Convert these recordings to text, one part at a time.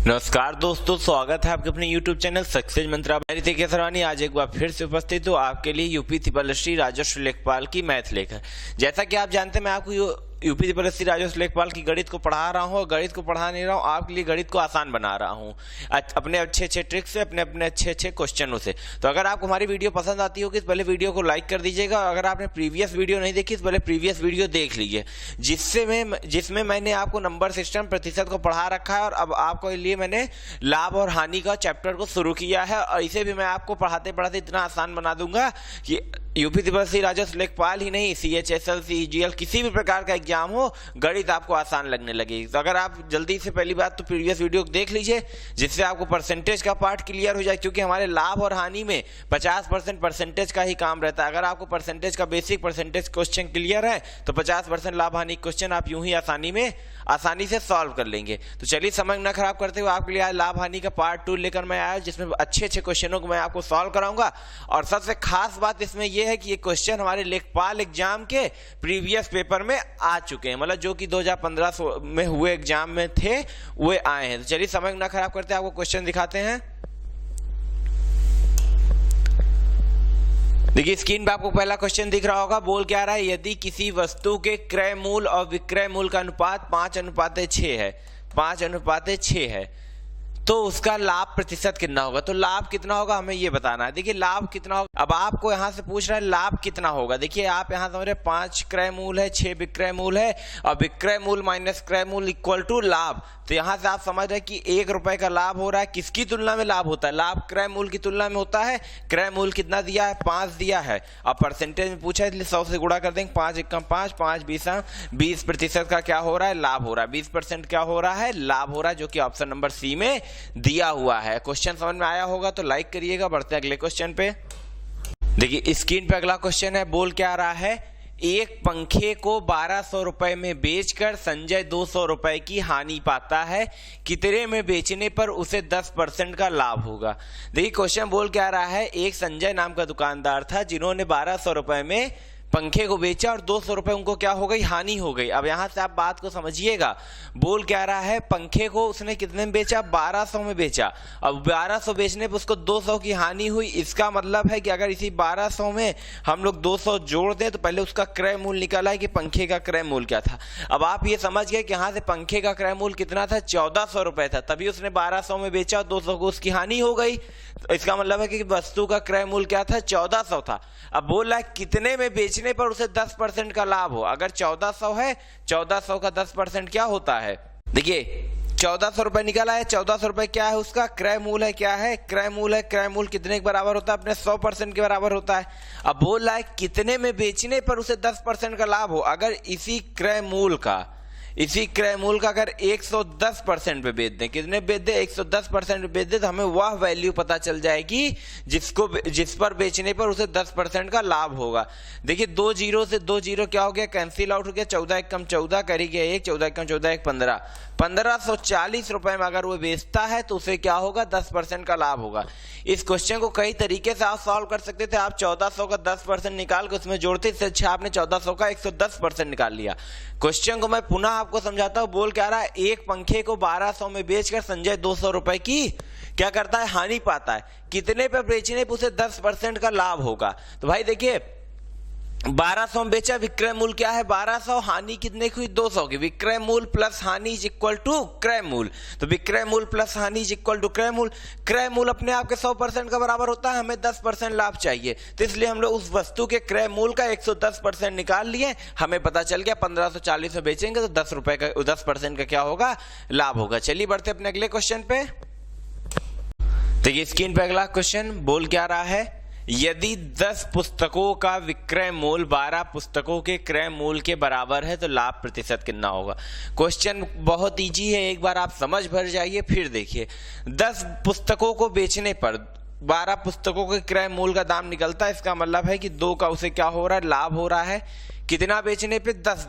नमस्कार दोस्तों, स्वागत है आपके अपने YouTube चैनल सक्सेस मंत्रा। मेरी तरीके सरवानी आज एक बार फिर से उपस्थित हूँ आपके लिए यूपी त्रिपलश्री राजस्व लेखपाल की मैथ लेकर। जैसा कि आप जानते हैं, मैं आपको यूपी त्रिपलश्री राजस्व लेखपाल की गणित को पढ़ा रहा हूँ और गणित को पढ़ा नहीं रहा हूँ, आपके लिए गणित को आसान बना रहा हूँ अपने अच्छे ट्रिक से, अपने अच्छे क्वेश्चनों से। तो अगर आपको हमारी वीडियो पसंद आती होगी तो पहले वीडियो को लाइक कर दीजिएगा। अगर आपने प्रीवियस वीडियो नहीं देखी तो पहले प्रीवियस वीडियो देख लीजिए, जिसमें मैंने आपको नंबर सिस्टम प्रतिशत को पढ़ा रखा है और अब आपके लिए मैंने लाभ और हानि का चैप्टर को शुरू किया है। और इसे भी मैं आपको पढ़ाते पढ़ाते इतना आसान बना दूंगा कि यूपी त्रिपलश्री राजस्व लेखपाल ही नहीं, CHSL CGL किसी भी प्रकार का एग्जाम हो, गणित आपको आसान लगने लगेगी। तो अगर आप जल्दी से पहली बात तो प्रीवियस वीडियो देख लीजिए, जिससे आपको परसेंटेज का पार्ट क्लियर हो जाए, क्योंकि हमारे लाभ और हानि में 50% परसेंटेज का ही काम रहता है। अगर आपको परसेंटेज का बेसिक परसेंटेज क्वेश्चन क्लियर है तो 50% लाभ हानि क्वेश्चन आप यूं ही आसानी से सॉल्व कर लेंगे। तो चलिए समय न खराब करते हुए आपके लिए आज लाभ हानि का पार्ट 2 लेकर मैं आया, जिसमें अच्छे क्वेश्चनों को मैं आपको सॉल्व कराऊंगा। और सबसे खास बात इसमें यह है कि ये क्वेश्चन हमारे लेखपाल एग्जाम के प्रीवियस पेपर में आ चुके हैं, मतलब जो कि 2015 में हुए एग्जाम में थे वे आए हैं। तो चलिए समय न खराब करते आपको क्वेश्चन दिखाते हैं। देखिए स्क्रीन पे आपको पहला क्वेश्चन दिख रहा होगा। बोल क्या रहा है, यदि किसी वस्तु के क्रय मूल्य और विक्रय मूल्य का अनुपात 5:6 है, 5:6 है, तो उसका लाभ प्रतिशत कितना होगा। तो लाभ कितना होगा हमें ये बताना है। देखिए लाभ कितना होगा, अब आपको यहां से पूछ रहा है लाभ कितना होगा। देखिए आप यहां समझ रहे 5 क्रय मूल्य है, 6 विक्रय मूल्य है और विक्रय मूल्य माइनस क्रय मूल्य इक्वल टू लाभ। तो यहां से आप समझ रहे हैं कि 1 रुपए का लाभ हो रहा है। किसकी तुलना में लाभ होता है? लाभ क्रय मूल्य की तुलना में होता है। क्रय मूल्य कितना दिया है? 5 दिया है। अब परसेंटेज में पूछा है इसलिए 100 से गुणा कर देंगे। 5 एकम 5, 5 20% का क्या हो रहा है? लाभ हो रहा है। 20% क्या हो रहा है? लाभ हो रहा है, जो कि ऑप्शन नंबर सी में दिया हुआ है। क्वेश्चन समझ में आया होगा तो लाइक करिएगा। बढ़ते हैं अगले क्वेश्चन पे। देखिए स्क्रीन पे अगला क्वेश्चन है। बोल क्या रहा है, एक पंखे को 1200 रुपए में बेचकर संजय 200 रुपए की हानि पाता है, कितने में बेचने पर उसे 10% का लाभ होगा। देखिए क्वेश्चन बोल क्या रहा है, एक संजय नाम का दुकानदार था जिन्होंने 1200 रुपए में पंखे को बेचा और 200 रुपए उनको क्या हो गई? हानि हो गई। अब यहां से आप बात को समझिएगा। बोल क्या रहा है, पंखे को उसने कितने में बेचा? 1200 में बेचा। अब 1200 बेचने पर उसको 200 की हानि हुई। इसका मतलब है कि अगर इसी 1200 में हम लोग 200 जोड़ दें तो पहले उसका क्रय मूल्य निकाला है कि पंखे का क्रय मूल्य क्या था। अब आप ये समझ गए कि यहां से पंखे का क्रय मूल्य कितना था? 1400 रुपए था, तभी उसने 1200 में बेचा और 200 को उसकी हानि हो गई। तो इसका मतलब है कि वस्तु का क्रय मूल्य क्या था? 1400 था। अब बोल रहा है कितने में बेचने पर उसे 10% का लाभ हो। अगर 1400 है, 1400 का 10% क्या होता है? देखिए 1400 रुपए निकाला है। 1400 रुपए क्या है? उसका क्रय मूल्य है। क्या है? क्रय मूल्य है। क्रय मूल्य कितने के बराबर होता है? अपने 100% के बराबर होता है। अब बोल रहा है कितने में बेचने पर उसे 10% का लाभ हो। अगर इसी क्रय मूल्य का अगर 110% पे बेच दें, कितने बेच दे? 110% पे बेच दे, तो हमें वह वैल्यू पता चल जाएगी जिस पर बेचने पर उसे 10% का लाभ होगा। देखिए 2 जीरो से 2 जीरो क्या हो गया? कैंसिल आउट हो गया। 14 एकम 14 करी गया 1, 14 एकम 14 1 15, 1540 रुपए में अगर वो बेचता है तो उसे क्या होगा? 10% का लाभ होगा। इस क्वेश्चन को कई तरीके से आप सॉल्व कर सकते थे। आप 1400 का 10% निकाल के उसमें जोड़ते, इससे अच्छा आपने 1400 का 110% निकाल लिया। क्वेश्चन को मैं पुनः आपको समझाता हूं। बोल क्या रहा है, एक पंखे को 1200 में बेचकर संजय 200 रुपए की क्या करता है? हानि पाता है। कितने पे बेचने पर उसे 10% का लाभ होगा। तो भाई देखिए 1200 में बेचा, विक्रय मूल्य क्या है? 1200, हानि कितने की हुई? 200 की। विक्रय मूल्य प्लस हानि इज इक्वल टू क्रय मूल्य। तो विक्रय मूल्य प्लस हानि इज इक्वल टू क्रय मूल्य। क्रय मूल्य अपने आप के 100% का बराबर होता है, हमें 10% लाभ चाहिए, तो इसलिए हम लोग उस वस्तु के क्रय मूल्य का 110% निकाल लिए। हमें पता चल गया 1540 में बेचेंगे तो 10 रुपए का 10% का क्या होगा? लाभ होगा। चलिए बढ़ते अपने अगले क्वेश्चन पे। देखिए स्क्रीन पे अगला क्वेश्चन बोल क्या रहा है, यदि 10 पुस्तकों का विक्रय मूल्य 12 पुस्तकों के क्रय मूल्य के बराबर है तो लाभ प्रतिशत कितना होगा। क्वेश्चन बहुत इजी है, एक बार आप समझ भर जाइए फिर देखिए। 10 पुस्तकों को बेचने पर 12 पुस्तकों के क्रय मूल्य का दाम निकलता है। इसका मतलब है कि 2 का उसे क्या हो रहा है? लाभ हो रहा है। कितना बेचने पे? 10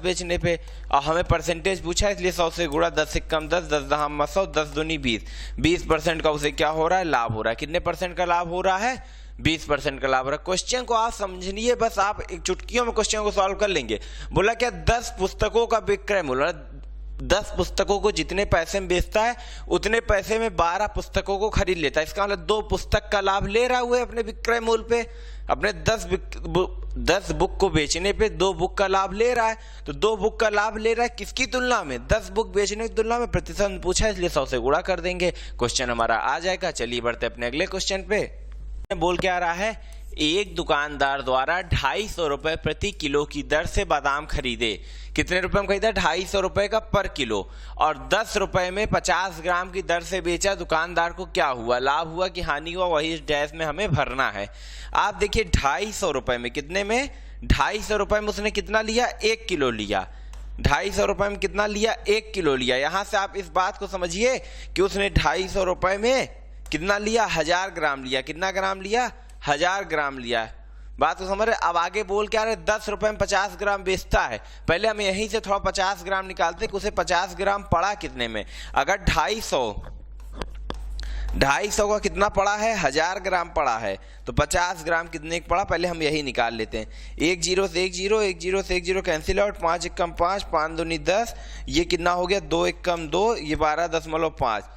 बेचने पे और हमें परसेंटेज पूछा है इसलिए 100 से गुणा, 10 एकम 10, 10 दहाम 100, 10 दूनी 20, 20% का उसे क्या हो रहा है? लाभ हो रहा है। कितने परसेंट का लाभ हो रहा है? 20% का लाभ हो रहा है। क्वेश्चन को आप समझिए, बस आप एक चुटकियों में क्वेश्चन को सॉल्व कर लेंगे। बोला क्या 10 पुस्तकों का विक्रय मूल्य 10 पुस्तकों को जितने पैसे में बेचता है उतने पैसे में 12 पुस्तकों को खरीद लेता है। इसका मतलब 2 पुस्तक का लाभ ले रहा हुआ है अपने विक्रय मूल्य पे। अपने 10 बुक को बेचने पे 2 बुक का लाभ ले रहा है। तो 2 बुक का लाभ ले रहा है किसकी तुलना में? 10 बुक बेचने की तुलना में। प्रतिशत में पूछा है इसलिए 100 से गुणा कर देंगे, क्वेश्चन हमारा आ जाएगा। चलिए बढ़ते अपने अगले क्वेश्चन पे। बोल क्या रहा है, एक दुकानदार द्वारा 250 रुपए प्रति किलो की दर से बादाम खरीदे। कितने रुपए में खरीदा? 250 रुपए का पर किलो, और 10 रुपए में 50 ग्राम की दर से बेचा। दुकानदार को क्या हुआ? लाभ हुआ कि हानि हुआ? वही इस डैश में हमें भरना है। आप देखिए 250 रुपए में, कितने में? 250 रुपए में उसने कितना लिया? 1 किलो लिया। 250 रुपए में कितना लिया? 1 किलो लिया। यहां से आप इस बात को समझिए कि उसने 250 रुपए में कितना लिया? 1000 ग्राम लिया। कितना ग्राम लिया? 1000 ग्राम लिया। बात को समझ रहे? अब आगे बोल क्या रहे? 10 रुपए में 50 ग्राम बेचता है। पहले हम यहीं से थोड़ा 50 ग्राम निकालते कि उसे 50 ग्राम पड़ा कितने में। अगर 250 का कितना पड़ा है? 1000 ग्राम पड़ा है, तो 50 ग्राम कितने का पड़ा? पहले हम यही निकाल लेते हैं। 1 0 से 1 0, 1 0 से 1 0 कैंसिल आउट, 5 1 कम 5, 5 दूनी 10, ये कितना हो गया? 2 1 कम 2, ये 12.5।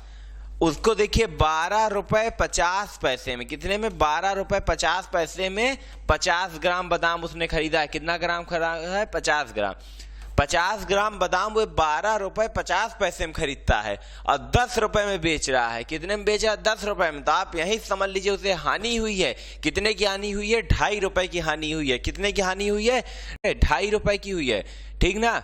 उसको देखिए 12 रुपए 50 पैसे में, कितने में? 12 रुपए 50 पैसे में 50 ग्राम बादाम उसने खरीदा है। कितना ग्राम खरीदा है? 50 ग्राम। 50 ग्राम बादाम वो 12 रुपए 50 पैसे में खरीदता है और 10 रुपए में बेच रहा है। कितने में बेचा? 10 रुपए में। तो आप यही समझ लीजिए उसे हानि हुई है। कितने की हानि हुई है? 2.5 रुपए की हानि हुई है। कितने की हानि हुई है? 2.5 रुपए की हुई है, ठीक ना।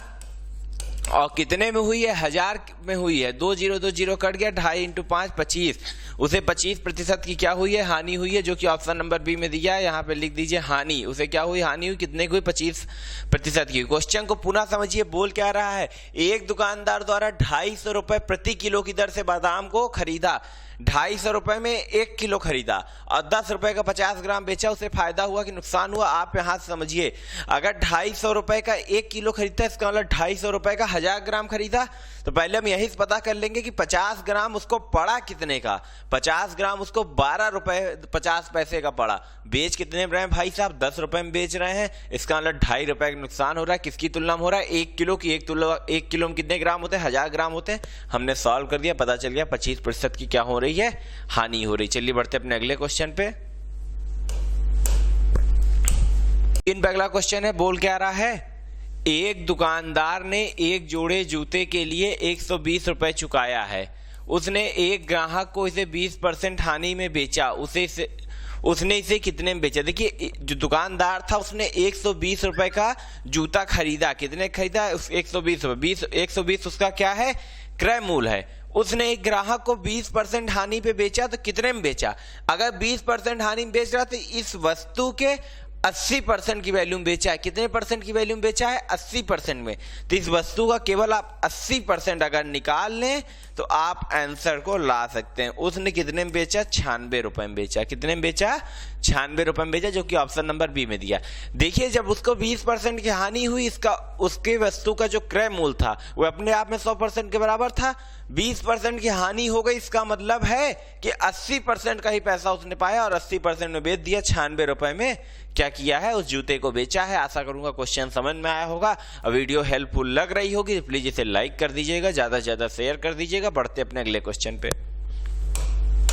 और कितने में हुई है? 1000 में हुई है। 2 0 2 0 कट गया, 2.5 × 5 25। उसे 25% की क्या हुई है? हानि हुई है, जो कि ऑप्शन नंबर बी में दिया है। यहाँ पे लिख दीजिए हानि। उसे क्या हुई? हानि हुई। कितने की हुई? 25% की। क्वेश्चन को पुनः समझिए, बोल क्या रहा है? एक दुकानदार द्वारा 250 रुपए प्रति किलो की दर से बादाम को खरीदा। 250 रुपए में 1 किलो खरीदा और 10 रुपए का 50 ग्राम बेचा। उसे फायदा हुआ कि नुकसान हुआ? आप यहां से समझिए, अगर 250 रुपए का 1 किलो खरीदता है, इसका मतलब 250 रुपए का 1000 ग्राम खरीदा। तो पहले हम यही पता कर लेंगे कि 50 ग्राम उसको पड़ा कितने का। 50 ग्राम उसको 12 रुपए 50 पैसे का पड़ा। बेच कितने में रहे हैं भाई साहब? 10 रुपए में बेच रहे हैं। इसका मतलब 2.5 रुपए का नुकसान हो रहा है। किसकी तुलना में हो रहा है? 1 किलो की। 1 किलो में कितने ग्राम होते हैं? 1000 ग्राम होते हैं। हमने सॉल्व कर दिया, पता चल गया 25% की क्या हो रही है? हानि हो रही। चलिए बढ़ते अपने अगले क्वेश्चन पे। अगला क्वेश्चन है, बोल क्या रहा है? एक दुकानदार ने एक जोड़े जूते के लिए 120 रुपए चुकाया है। उसने एक ग्राहक को इसे 20% हानि में बेचा। उसने इसे कितने में बेचा? देखिए जो दुकानदार था उसने 120 रुपए का जूता खरीदा। कितने खरीदा? 120 रुपए। 120 उसका क्या है? क्रय मूल्य है। उसने एक ग्राहक को 20% हानि पे बेचा। तो कितने में बेचा? अगर 20% हानि में बेच रहा तो इस वस्तु के 80% की वैल्यू में बेचा है। कितने परसेंट की वैल्यू में बेचा है? 80% में। तो इस वस्तु का केवल आप 80% अगर निकाल लें तो आप आंसर को ला सकते हैं। उसने कितने में बेचा? 96 रुपए में बेचा। कितने में बेचा? 96 रुपए में बेचा, जो कि ऑप्शन नंबर बी में दिया। देखिए जब उसको 20% की हानि हुई, उसके वस्तु का जो क्रय मूल्य था वो अपने आप में 100% के बराबर था। 20% की हानि हो गई, इसका मतलब है कि 80% का ही पैसा उसने पाया और 80% में बेच दिया। 96 रुपए में क्या किया है? उस जूते को बेचा है। आशा करूंगा क्वेश्चन समझ में आया होगा। वीडियो हेल्पफुल लग रही होगी तो प्लीज इसे लाइक कर दीजिएगा, ज्यादा से ज्यादा शेयर कर दीजिएगा। बढ़ते अपने अगले क्वेश्चन पे।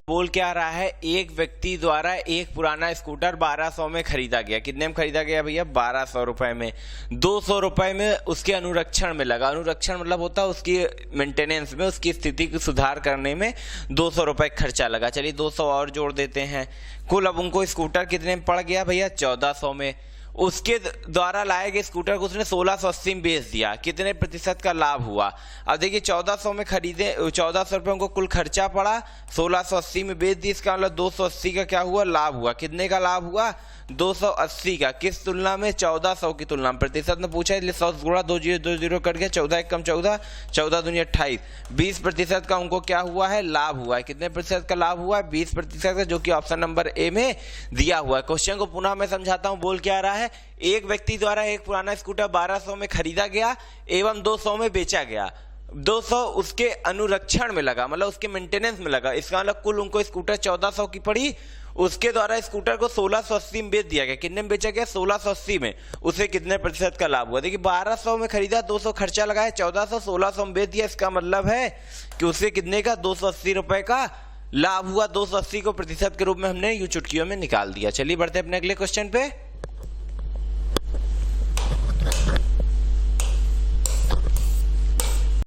बोल क्या रहा है? एक व्यक्ति द्वारा एक पुराना स्कूटर 1200 में खरीदा गया। कितने में खरीदा गया भैया? 1200 रुपए में। 200 रुपए में उसके अनुरक्षण में लगा। अनुरक्षण मतलब होता है उसकी मेंटेनेंस में, उसकी स्थिति को सुधार करने में 200 रुपए खर्चा लगा। चलिए 200 और जोड़ देते हैं। कुल अब उनको स्कूटर कितने में पड़ गया भैया? 1400 में। उसके द्वारा लाए गए स्कूटर को उसने 1680 में बेच दिया। कितने प्रतिशत का लाभ हुआ? अब देखिए 1400 में खरीदे, 1400 रुपए उनको कुल खर्चा पड़ा, 1680 में बेच दी। इसका मतलब 280 का क्या हुआ? लाभ हुआ। कितने का लाभ हुआ? 280 का। किस तुलना में? 1400 की तुलना में। प्रतिशत में पूछा है, 100 गुणा 2 0 2 0 कट गया, 14 1 कम 14, 14 दूनी 28। 20% का उनको क्या हुआ है? लाभ हुआ है। कितने प्रतिशत का लाभ हुआ है? 20% का, जो कि ऑप्शन नंबर ए में दिया हुआ है। क्वेश्चन को पुनः मैं समझाता हूं। बोल क्या रहा है? एक व्यक्ति द्वारा एक पुराना स्कूटर 1200 में खरीदा गया एवं 200 में बेचा गया। 200 उसके अनुरक्षण में लगा, मतलब उसके मेंटेनेंस में लगा। इसका मतलब कुल उनको स्कूटर 1400 की पड़ी, उसके द्वारा स्कूटर को 1680 में बेच दिया गया। कितने में बेचा गया? 1680 में। उसे कितने प्रतिशत का लाभ हुआ? देखिए 1200 में खरीदा, 200 खर्चा लगाया, 1400 1600 में बेच दिया। इसका मतलब है कि उसे कितने का? 280 रुपए का लाभ हुआ। 280 को प्रतिशत के रूप में हमने यूं चुटकियों में निकाल दिया। चलिए बढ़ते हैं अपने अगले क्वेश्चन पे।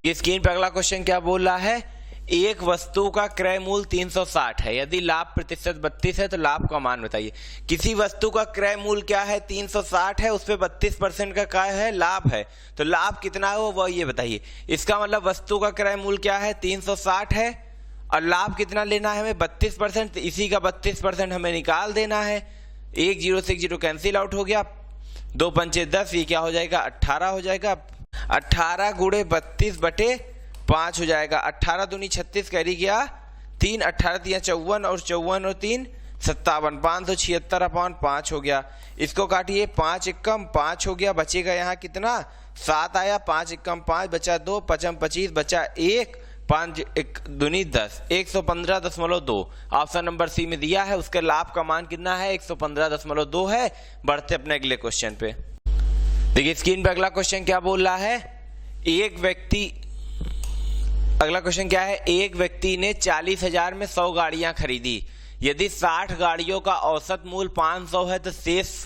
ये स्क्रीन पे अगला क्वेश्चन क्या बोल रहा है? एक वस्तु का क्रय मूल्य 360 है, यदि लाभ प्रतिशत 32 है तो लाभ का मान बताइए। किसी वस्तु का क्रय मूल्य क्या है? 360 है, उस पे 32% का क्या है? लाभ है। तो लाभ कितना हो वह ये बताइए। इसका मतलब वस्तु का क्रय मूल्य क्या है? 360 है और लाभ कितना लेना है हमें? 32%। इसी का 32% हमें निकाल देना है। 1 0 से 1 0 कैंसिल आउट हो गया, 2 पंचे 10, ये क्या हो जाएगा? 18 हो जाएगा। 18 गुणे 32/5 हो जाएगा। 18 दूनी 36 कैरी गया 3, 18 3 54 और 54 और 3 57, 576/5 हो गया। इसको काटिए, 5 एकम 5 हो गया, बचेगा यहाँ कितना? 7 आया। 5 एकम 5 बचा 2, 5 25 बचा 1, 5 1 दूनी 10, 115.2 ऑप्शन नंबर सी में दिया है। उसके लाभ का मान कितना है? 115.2 है। बढ़ते अपने अगले क्वेश्चन पे। देखिए स्क्रीन पे अगला क्वेश्चन क्या बोल रहा है? अगला क्वेश्चन क्या है? एक व्यक्ति ने 40,000 में 100 गाड़ियां खरीदी। यदि 60 गाड़ियों का औसत मूल्य 500 है तो शेष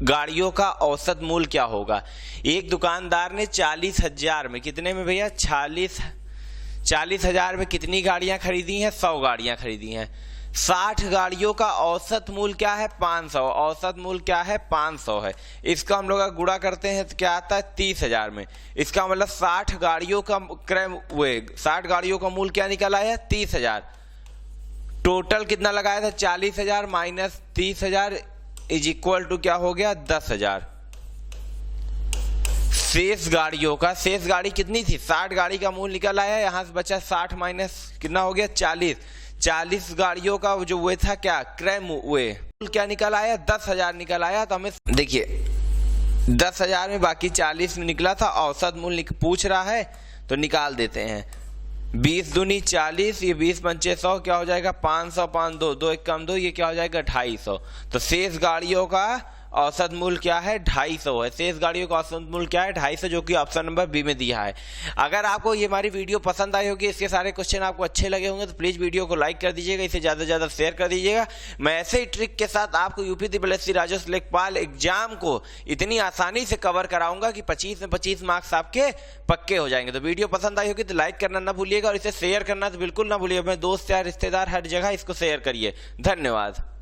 गाड़ियों का औसत मूल्य क्या होगा? एक दुकानदार ने 40,000 में, कितने में भैया? 40,000 में कितनी गाड़ियां खरीदी हैं? 100 गाड़ियां खरीदी हैं। 60 गाड़ियों का औसत मूल्य क्या है? 500। औसत मूल्य क्या है? 500 है। इसका हम लोग गुणा करते हैं तो क्या आता है? 30,000 में। इसका मतलब 60 गाड़ियों का क्रय 60 गाड़ियों का मूल्य क्या निकल आया? 30,000। टोटल कितना लगाया था? 40,000 माइनस 30,000 इज इक्वल टू क्या हो गया? 10,000। शेष गाड़ियों का, शेष गाड़ी कितनी थी? 60 गाड़ी का मूल्य निकल आया, यहां से बचा 60 माइनस कितना हो गया? 40 गाड़ियों का जो वे था क्या? क्रय मूल्य क्या निकल आया? 10,000 निकल आया। तो हमें देखिए 10,000 में बाकी 40 में निकला था, औसत मूल्य पूछ रहा है तो निकाल देते हैं। 20 दूनी 40, ये 20 पंचे 100, क्या हो जाएगा? 500 5 2 2 1 कम 2, ये क्या हो जाएगा? 250। तो शेष गाड़ियों का औसत मूल्य क्या है? 250 है। शेष गाड़ियों का औसत मूल्य क्या है? 250, जो कि ऑप्शन नंबर बी में दिया है। अगर आपको ये हमारी वीडियो पसंद आई होगी, इसके सारे क्वेश्चन आपको अच्छे लगे होंगे तो प्लीज वीडियो को लाइक कर दीजिएगा, इसे ज्यादा से ज्यादा शेयर कर दीजिएगा। मैं ऐसे ही ट्रिक के साथ आपको यूपी TSSC राजस्व लेखपाल एग्जाम को इतनी आसानी से कवर कराऊंगा कि 25 में 25 मार्क्स आपके पक्के हो जाएंगे। तो वीडियो पसंद आई होगी तो लाइक करना ना भूलिएगा और इसे शेयर करना तो बिल्कुल ना भूलिएगा। अपने दोस्त या रिश्तेदार हर जगह इसको शेयर करिए। धन्यवाद।